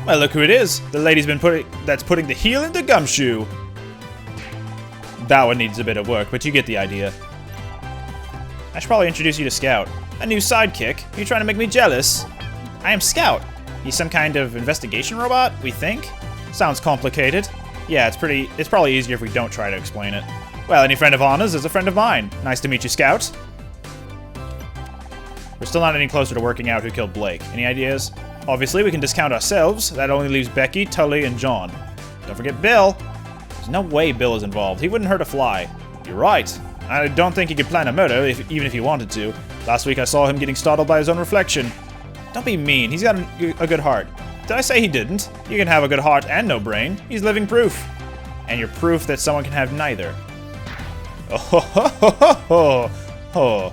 Well, look who it is. The lady's been putting the heel into gumshoe. That one needs a bit of work, but you get the idea. I should probably introduce you to Scout. A new sidekick? Are you trying to make me jealous? I am Scout. He's some kind of investigation robot, we think? Sounds complicated. Yeah, it's probably easier if we don't try to explain it. Well, any friend of Anna's is a friend of mine. Nice to meet you, Scout. We're still not any closer to working out who killed Blake. Any ideas? Obviously, we can discount ourselves. That only leaves Becky, Tully, and John. Don't forget Bill. There's no way Bill is involved. He wouldn't hurt a fly. You're right. I don't think he could plan a murder, even if he wanted to. Last week I saw him getting startled by his own reflection. Don't be mean. He's got a good heart. Did I say he didn't? You can have a good heart and no brain. He's living proof. And you're proof that someone can have neither. Oh ho ho ho ho ho ho.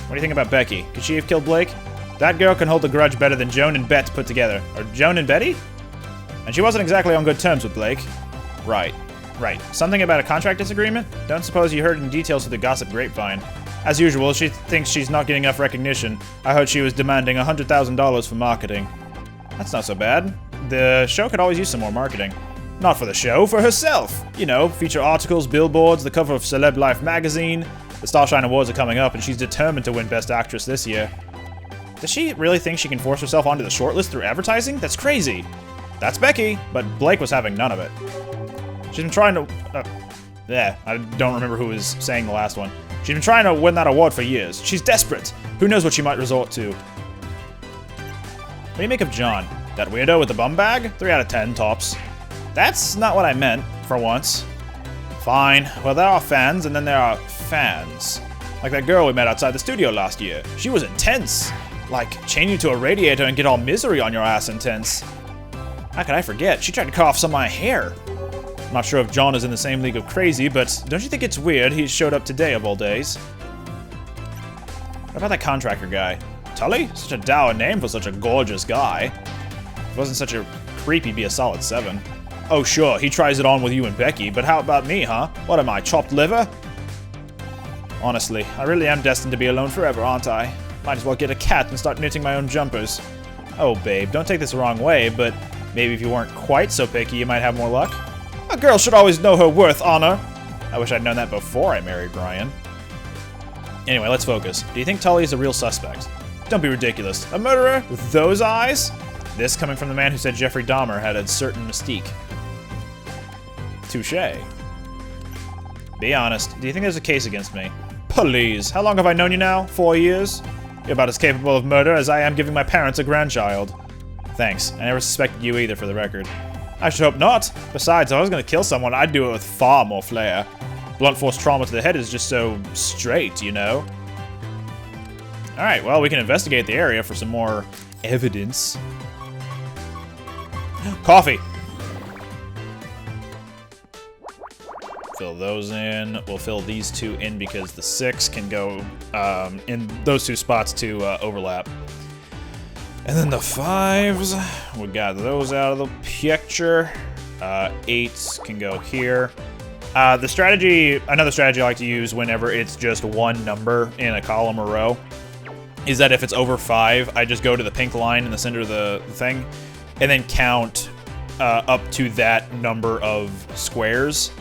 What do you think about Becky? Could she have killed Blake? That girl can hold a grudge better than Joan and Bet put together. Or Joan and Betty? And she wasn't exactly on good terms with Blake. Right. Something about a contract disagreement? Don't suppose you heard in details through the gossip grapevine. As usual, she thinks she's not getting enough recognition. I heard she was demanding $100,000 for marketing. That's not so bad. The show could always use some more marketing. Not for the show, for herself. You know, feature articles, billboards, the cover of Celeb Life magazine. The Starshine Awards are coming up, and she's determined to win Best Actress this year. Does she really think she can force herself onto the shortlist through advertising? That's crazy. That's Becky, but Blake was having none of it. She's been trying to... I don't remember who was saying the last one. She's been trying to win that award for years. She's desperate. Who knows what she might resort to. What do you make of John? That weirdo with the bum bag? 3 out of 10, tops. That's not what I meant, for once. Fine. Well, there are fans, and then there are fans. Like that girl we met outside the studio last year. She was intense. Like, chain you to a radiator and get all misery on your ass intense. How could I forget? She tried to cut off some of my hair. I'm not sure if John is in the same league of crazy, but don't you think it's weird he showed up today of all days? What about that contractor guy? Tully? Such a dour name for such a gorgeous guy. If it wasn't such a creep, he'd be a solid 7. Oh sure, he tries it on with you and Becky, but how about me, huh? What am I, chopped liver? Honestly, I really am destined to be alone forever, aren't I? Might as well get a cat and start knitting my own jumpers. Oh babe, don't take this the wrong way, but maybe if you weren't quite so picky, you might have more luck. A girl should always know her worth, Honor. I wish I'd known that before I married Brian. Anyway, let's focus. Do you think Tully is a real suspect? Don't be ridiculous. A murderer with those eyes? This coming from the man who said Jeffrey Dahmer had a certain mystique. Touché. Be honest. Do you think there's a case against me? Please. How long have I known you now? 4 years? You're about as capable of murder as I am giving my parents a grandchild. Thanks. I never suspected you either, for the record. I should hope not. Besides, if I was going to kill someone, I'd do it with far more flair. Blunt force trauma to the head is just so straight, you know? Alright, well, we can investigate the area for some more evidence. Coffee! Fill those in. We'll fill these 2 in because the 6 can go in those 2 spots to overlap. And then the 5s, we got those out of the picture. 8s can go here. Another strategy I like to use whenever it's just one number in a column or row, is that if it's over 5, I just go to the pink line in the center of the thing, and then count up to that number of squares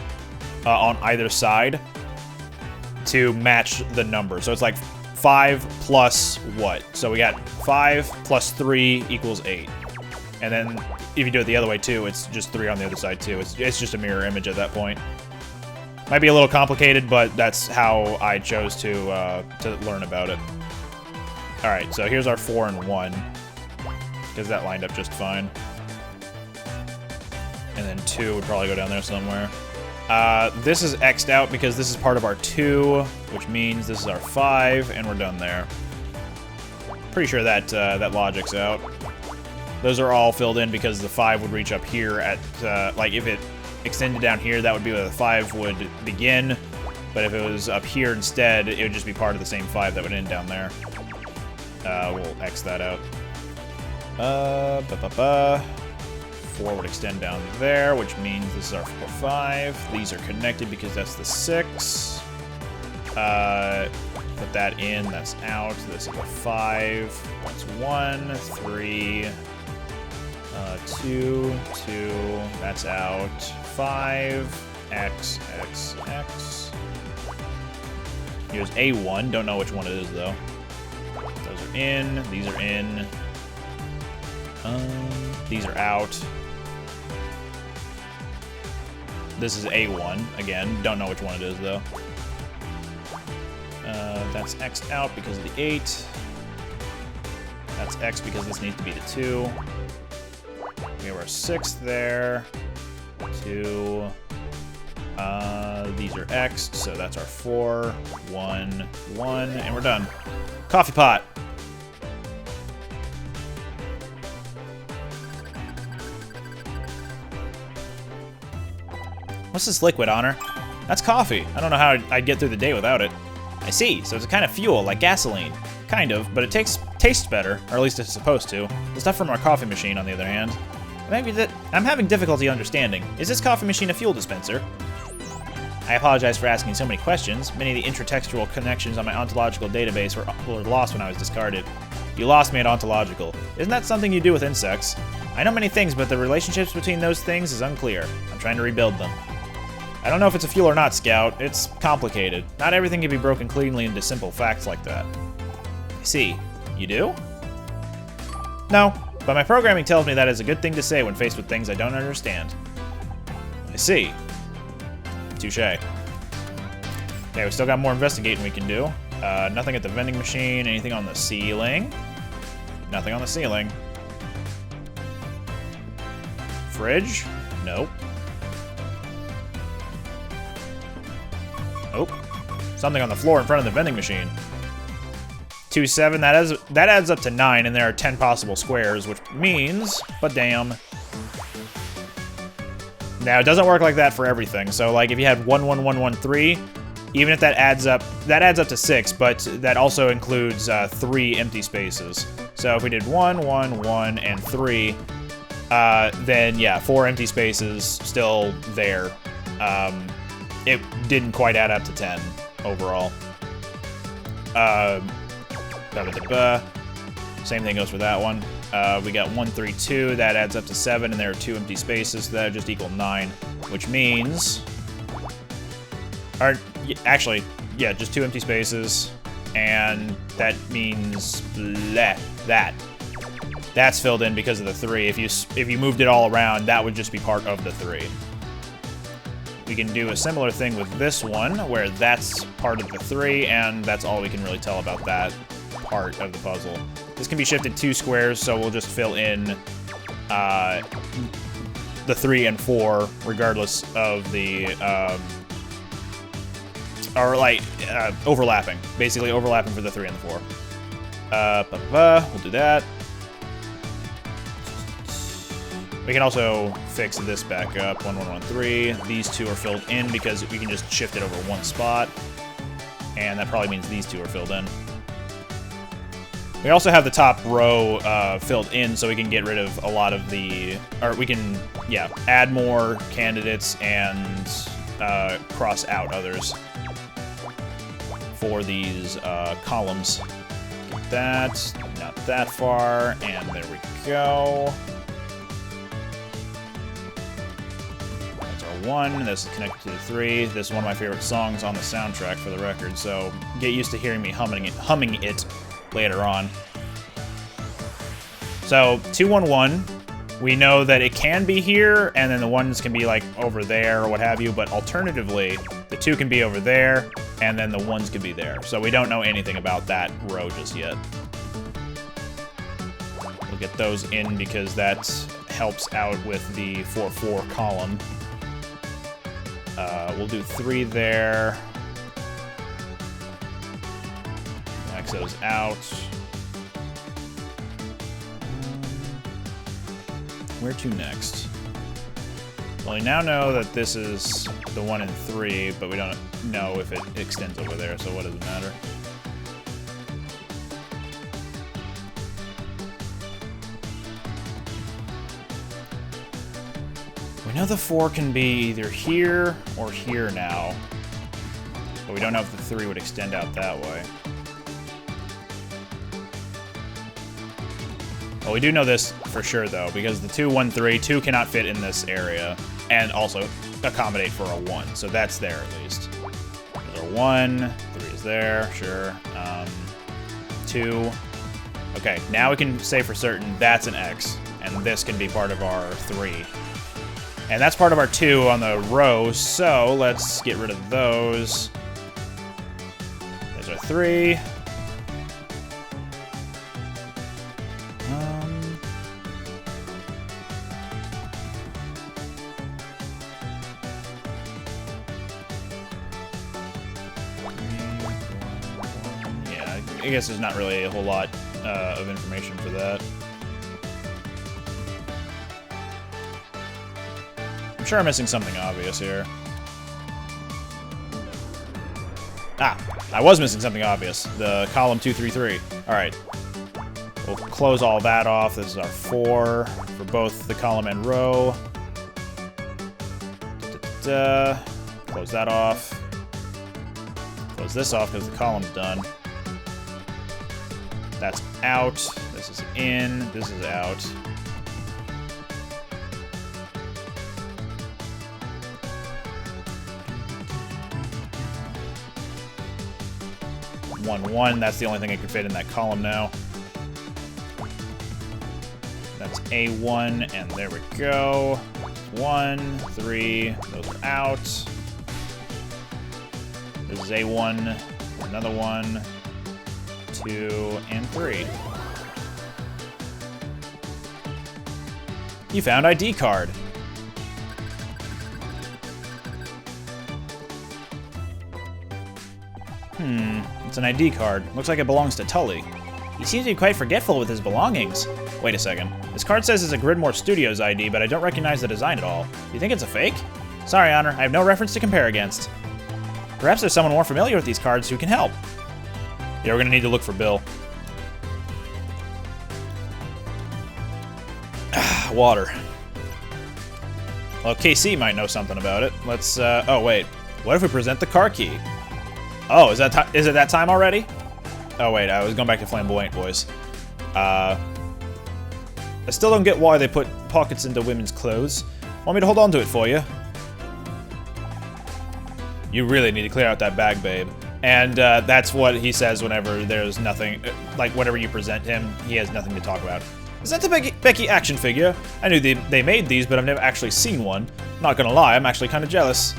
on either side to match the number. So it's like 5 plus what? So we got 5 plus 3 equals 8. And then if you do it the other way too, it's just 3 on the other side too. It's just a mirror image at that point. Might be a little complicated, but that's how I chose to learn about it. Alright, so here's our 4 and 1, because that lined up just fine. And then 2 would probably go down there somewhere. This is X'd out because this is part of our 2, which means this is our 5, and we're done there. Pretty sure that that logic's out. Those are all filled in because the 5 would reach up here at, like, if it extended down here, that would be where the 5 would begin. But if it was up here instead, it would just be part of the same 5 that would end down there. We'll X that out. 4 would extend down there, which means this is our 4, 5. These are connected because that's the 6. put that in, that's out. This is a 5, that's 1, 3, 2, 2, that's out. 5, X, X, X. Here's A1, don't know which one it is though. Those are in, these are in. These are out. This is A1, again, don't know which one it is though. That's X out because of the 8. That's X because this needs to be the 2. We have our 6 there. 2. These are X, so that's our 4. 1, 1, and we're done. Coffee pot. What's this liquid, Honor? That's coffee. I don't know how I'd get through the day without it. I see, so it's a kind of fuel, like gasoline. Kind of, but it tastes better, or at least it's supposed to. The stuff from our coffee machine, on the other hand. I'm having difficulty understanding. Is this coffee machine a fuel dispenser? I apologize for asking so many questions. Many of the intertextual connections on my ontological database were lost when I was discarded. You lost me at ontological. Isn't that something you do with insects? I know many things, but the relationships between those things is unclear. I'm trying to rebuild them. I don't know if it's a fuel or not, Scout. It's complicated. Not everything can be broken cleanly into simple facts like that. I see. You do? No, but my programming tells me that is a good thing to say when faced with things I don't understand. I see. Touché. Okay, we still got more investigating we can do. Nothing at the vending machine. Anything on the ceiling? Nothing on the ceiling. Fridge? Nope. Oh, something on the floor in front of the vending machine. 2, 7, that adds up to 9, and there are 10 possible squares, which means, but damn. Now, it doesn't work like that for everything. So, like, if you had 1, 1, 1, 1, 3, even if that adds up to 6, but that also includes 3 empty spaces. So if we did 1, 1, 1, and 3, then yeah, 4 empty spaces still there. It didn't quite add up to 10 overall. Same thing goes for that one. We got 1, 3, 2. That adds up to 7, and there are 2 empty spaces. So that just equal 9, which means... Or, actually, yeah, just 2 empty spaces. And that means... That's filled in because of the 3. If you moved it all around, that would just be part of the 3. We can do a similar thing with this one, where that's part of the 3, and that's all we can really tell about that part of the puzzle. This can be shifted 2 squares, so we'll just fill in the 3 and 4, regardless of the, overlapping. Basically overlapping for the 3 and the 4. We'll do that. We can also fix this back up. 1, 1, 1, 3. These 2 are filled in because we can just shift it over 1 spot. And that probably means these 2 are filled in. We also have the top row filled in, so we can get rid of a lot of the... Or we can, yeah, add more candidates and cross out others for these columns. Get that, not that far, and there we go. 1, this is connected to the 3. This is one of my favorite songs on the soundtrack, for the record, so get used to hearing me humming it later on. So 2, 1, 1. We know that it can be here, and then the 1s can be like over there or what have you, but alternatively, the 2 can be over there, and then the 1s can be there. So we don't know anything about that row just yet. We'll get those in because that helps out with the 4, 4 column. We'll do 3 there. Max those out. Where to next? Well, we now know that this is the 1 and 3, but we don't know if it extends over there, so what does it matter? We know the 4 can be either here or here now, but we don't know if the 3 would extend out that way. Well, we do know this for sure, though, because the 2, 1, 3, 2 cannot fit in this area, and also accommodate for a 1, so that's there at least. There's a 1, 3 is there, sure. 2. Okay, now we can say for certain that's an X, and this can be part of our 3. And that's part of our 2 on the row, so let's get rid of those. There's our 3. I guess there's not really a whole lot of information for that. I'm sure I'm missing something obvious here. Ah, I was missing something obvious. The column 233. Alright. We'll close all that off. This is our 4 for both the column and row. Close that off. Close this off because the column's done. That's out. This is in. This is out. One. That's the only thing I can fit in that column now. That's A1, and there we go. 1, 3. Those are out. This is A1. Another 1. 2, and 3. You found ID card. It's an ID card. Looks like it belongs to Tully. He seems to be quite forgetful with his belongings. Wait a second. This card says it's a Gridmore Studios ID, but I don't recognize the design at all. Do you think it's a fake? Sorry, Honor. I have no reference to compare against. Perhaps there's someone more familiar with these cards who can help. Yeah, we're gonna need to look for Bill. Water. Well, KC might know something about it. Let's, oh wait. What if we present the car key? Oh, is it that time already? Oh wait, I was going back to Flamboyant Voice. I still don't get why they put pockets into women's clothes. Want me to hold on to it for you? You really need to clear out that bag, babe. And that's what he says whenever there's nothing, like whenever you present him, he has nothing to talk about. Is that the Becky action figure? I knew they made these, but I've never actually seen one. Not gonna lie, I'm actually kind of jealous.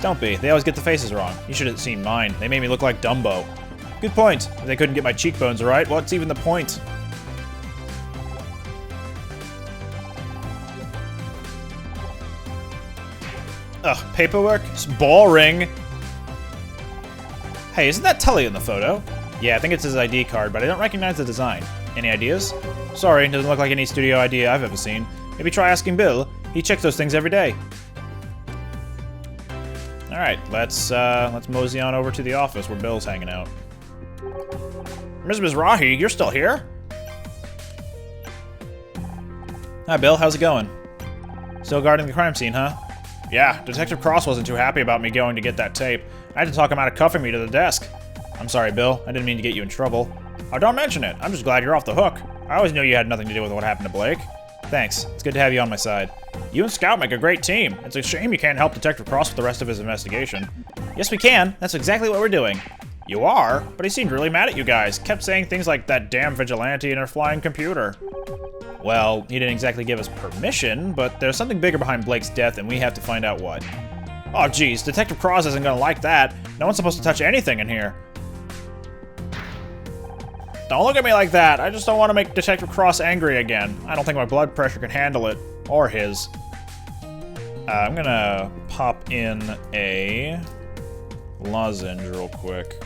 Don't be, they always get the faces wrong. You should have seen mine. They made me look like Dumbo. Good point. If they couldn't get my cheekbones right, what's even the point? Ugh, paperwork? It's boring. Hey, isn't that Tully in the photo? Yeah, I think it's his ID card, but I don't recognize the design. Any ideas? Sorry, doesn't look like any studio idea I've ever seen. Maybe try asking Bill. He checks those things every day. Alright, let's mosey on over to the office where Bill's hanging out. Ms. Mizrahi, you're still here? Hi, Bill. How's it going? Still guarding the crime scene, huh? Yeah, Detective Cross wasn't too happy about me going to get that tape. I had to talk him out of cuffing me to the desk. I'm sorry, Bill. I didn't mean to get you in trouble. Oh, don't mention it. I'm just glad you're off the hook. I always knew you had nothing to do with what happened to Blake. Thanks. It's good to have you on my side. You and Scout make a great team. It's a shame you can't help Detective Cross with the rest of his investigation. Yes, we can. That's exactly what we're doing. You are? But he seemed really mad at you guys. Kept saying things like that damn vigilante and her flying computer. Well, he didn't exactly give us permission, but there's something bigger behind Blake's death, and we have to find out what. Oh, geez. Detective Cross isn't gonna like that. No one's supposed to touch anything in here. Don't look at me like that. I just don't want to make Detective Cross angry again. I don't think my blood pressure can handle it. Or his. I'm gonna pop in a lozenge real quick.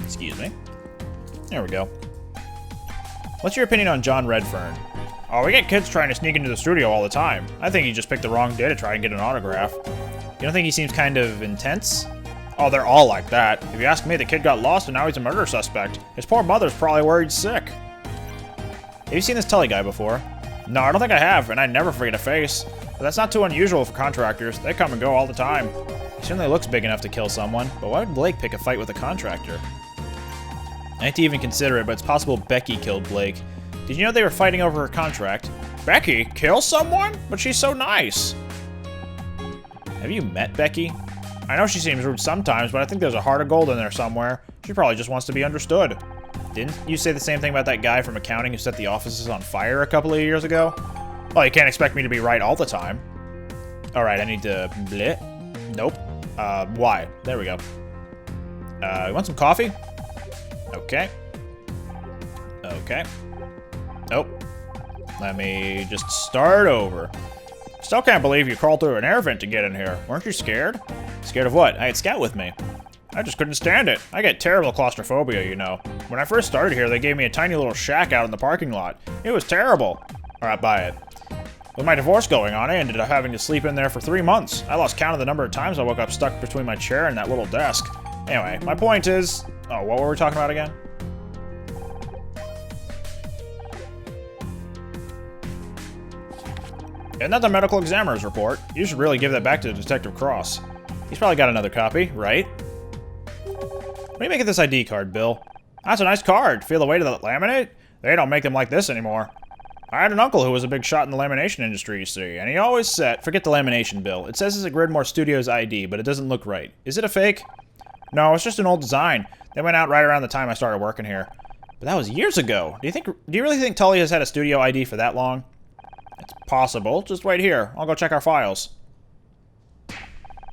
Excuse me. There we go. What's your opinion on John Redfern? Oh, we get kids trying to sneak into the studio all the time. I think he just picked the wrong day to try and get an autograph. You don't think he seems kind of intense? Oh, they're all like that. If you ask me, the kid got lost and now he's a murder suspect. His poor mother's probably worried sick. Have you seen this Tully guy before? No, I don't think I have, and I never forget a face. But that's not too unusual for contractors. They come and go all the time. He certainly looks big enough to kill someone, but why would Blake pick a fight with a contractor? I hate to even consider it, but it's possible Becky killed Blake. Do Did you know they were fighting over her contract? Becky, kill someone? But she's so nice. Have you met Becky? I know she seems rude sometimes, but I think there's a heart of gold in there somewhere. She probably just wants to be understood. Didn't you say the same thing about that guy from accounting who set the offices on fire a couple of years ago? Well, you can't expect me to be right all the time. Alright, I need to... Bleh. Nope. Why? There we go. You want some coffee? Okay. Okay. Nope. Let me just start over. Still can't believe you crawled through an air vent to get in here. Weren't you scared? Scared of what? I had Scout with me. I just couldn't stand it. I get terrible claustrophobia, you know. When I first started here, they gave me a tiny little shack out in the parking lot. It was terrible. Alright, buy it. With my divorce going on, I ended up having to sleep in there for 3 months. I lost count of the number of times I woke up stuck between my chair and that little desk. Anyway, my point is... Oh, what were we talking about again? Isn't that the medical examiner's report? You should really give that back to Detective Cross. He's probably got another copy, right? What do you make of this ID card, Bill? That's a nice card. Feel the weight of the laminate? They don't make them like this anymore. I had an uncle who was a big shot in the lamination industry, you see, and he always said, forget the lamination, Bill. It says it's a Gridmore Studios ID, but it doesn't look right. Is it a fake? No, it's just an old design. They went out right around the time I started working here. But that was years ago. Do you really think Tully has had a studio ID for that long? It's possible. Just wait here. I'll go check our files.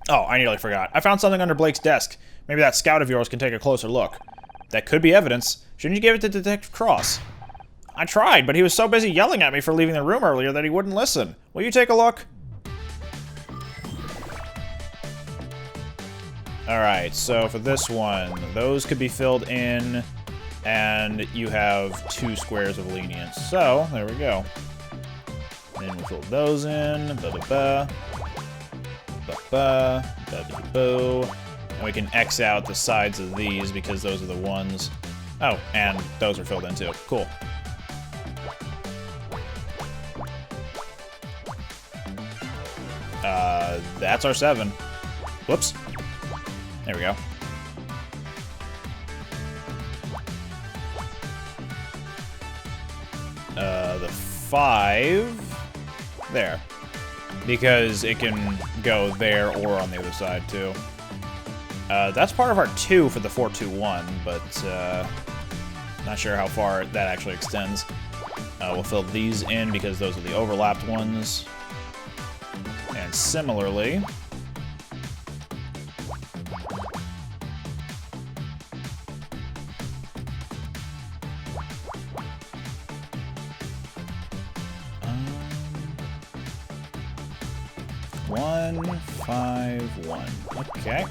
Oh, I nearly forgot. I found something under Blake's desk. Maybe that Scout of yours can take a closer look. That could be evidence. Shouldn't you give it to Detective Cross? I tried, but he was so busy yelling at me for leaving the room earlier that he wouldn't listen. Will you take a look? Alright, so for this one, those could be filled in, and you have 2 squares of lenience. So, there we go. Then we fill those in, ba-ba-ba, ba-ba, ba-ba-boo. And we can X out the sides of these because those are the ones. Oh, and those are filled in too. Cool. That's our 7. Whoops. There we go. The 5. There. Because it can go there or on the other side, too. That's part of our 2 for the 421, but not sure how far that actually extends. We'll fill these in because those are the overlapped ones. And similarly... One, 5, 1. Okay.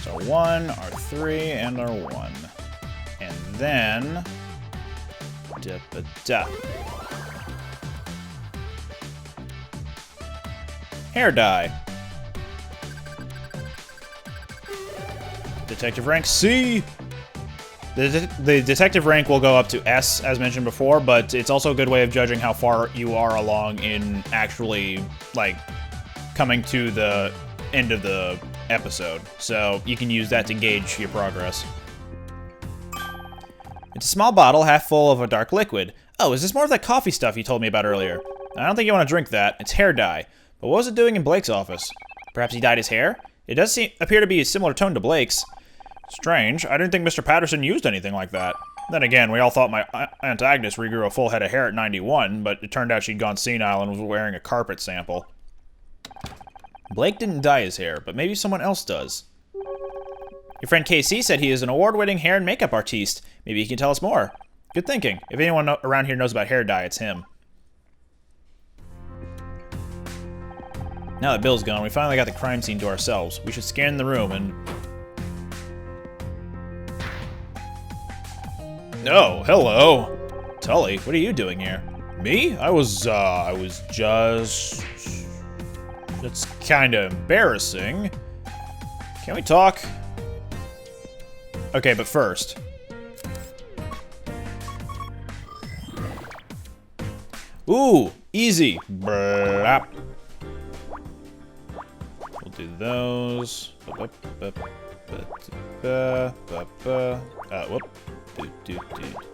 So 1, our 3, and our 1. And then... Da-ba-da. Hair dye. Detective rank C. The detective rank will go up to S, as mentioned before, but it's also a good way of judging how far you are along in actually, like, coming to the end of the episode. So you can use that to gauge your progress. It's a small bottle, half full of a dark liquid. Oh, is this more of that coffee stuff you told me about earlier? I don't think you want to drink that. It's hair dye. But what was it doing in Blake's office? Perhaps he dyed his hair? It does appear to be a similar tone to Blake's. Strange. I didn't think Mr. Patterson used anything like that. Then again, we all thought my Aunt Agnes regrew a full head of hair at 91, but it turned out she'd gone senile and was wearing a carpet sample. Blake didn't dye his hair, but maybe someone else does. Your friend KC said he is an award-winning hair and makeup artiste. Maybe he can tell us more. Good thinking. If anyone around here knows about hair dye, it's him. Now that Bill's gone, we finally got the crime scene to ourselves. We should scan the room and... Oh, hello. Tully, what are you doing here? Me? I was just... That's kind of embarrassing. Can we talk? Okay, but first. Ooh, Easy. Blap. We'll do those. Whoop.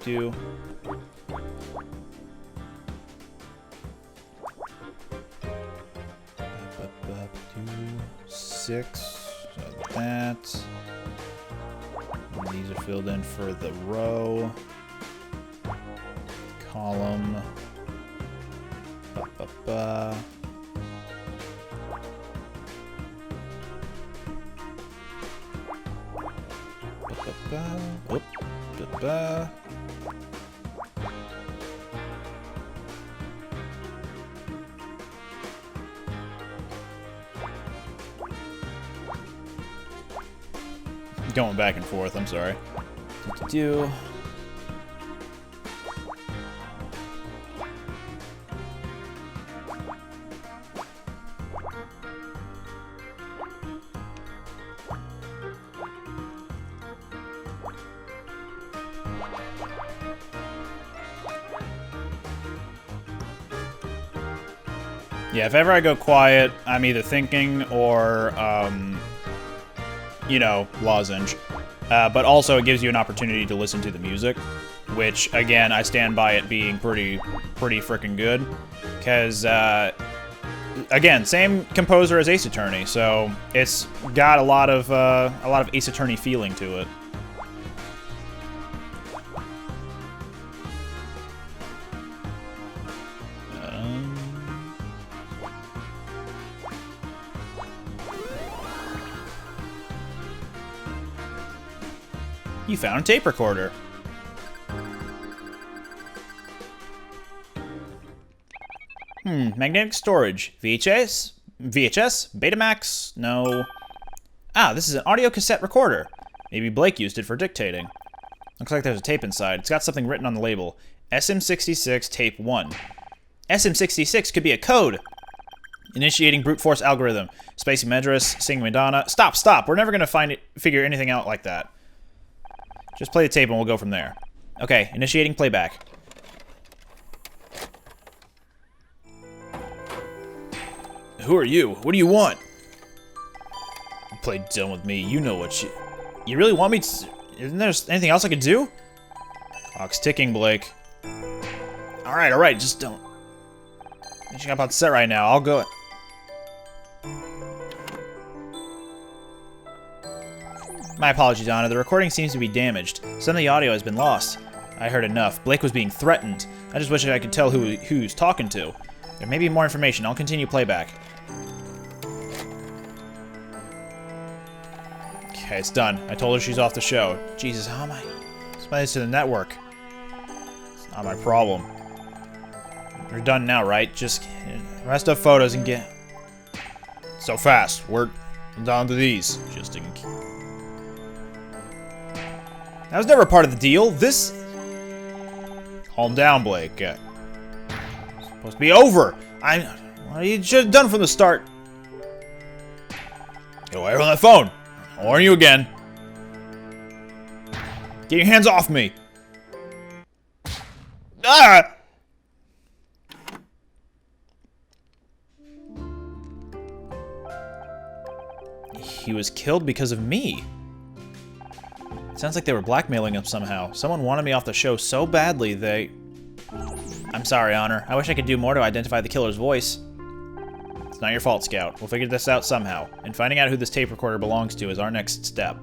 Do. 6. So that. And these are filled in for the row. Column. Whoop. Going back and forth, I'm sorry. Do. Yeah, if ever I go quiet, I'm either thinking or, you know, lozenge. But also it gives you an opportunity to listen to the music, which, again, I stand by it being pretty freaking good. Because, again, same composer as Ace Attorney, so it's got a lot of Ace Attorney feeling to it. You found a tape recorder. Magnetic storage. VHS? Betamax? No. Ah, this is an audio cassette recorder. Maybe Blake used it for dictating. Looks like there's a tape inside. It's got something written on the label. SM66 Tape 1. SM66 could be a code. Initiating brute force algorithm. Spacey Medris, singing Madonna. Stop! We're never gonna figure anything out like that. Just play the tape and we'll go from there. Okay, initiating playback. Who are you? What do you want? You play dumb with me. You know what you really want me to... Isn't there anything else I could do? Clock's ticking, Blake. Alright, just don't... Finishing up on set right now. I'll go... My apologies, Donna. The recording seems to be damaged. Some of the audio has been lost. I heard enough. Blake was being threatened. I just wish I could tell who he was talking to. There may be more information. I'll continue playback. Okay, it's done. I told her she's off the show. Jesus, how am I... Explain this to the network. It's not my problem. You're done now, right? Just rest up photos and get... So fast. We're down to these. Just in case. That was never part of the deal. This... Calm down, Blake. It's supposed to be over. What you should have done from the start. Get away from that phone. I'll warn you again. Get your hands off me. Ah! He was killed because of me. Sounds like they were blackmailing him somehow. Someone wanted me off the show so badly they... I'm sorry, Honor. I wish I could do more to identify the killer's voice. It's not your fault, Scout. We'll figure this out somehow. And finding out who this tape recorder belongs to is our next step.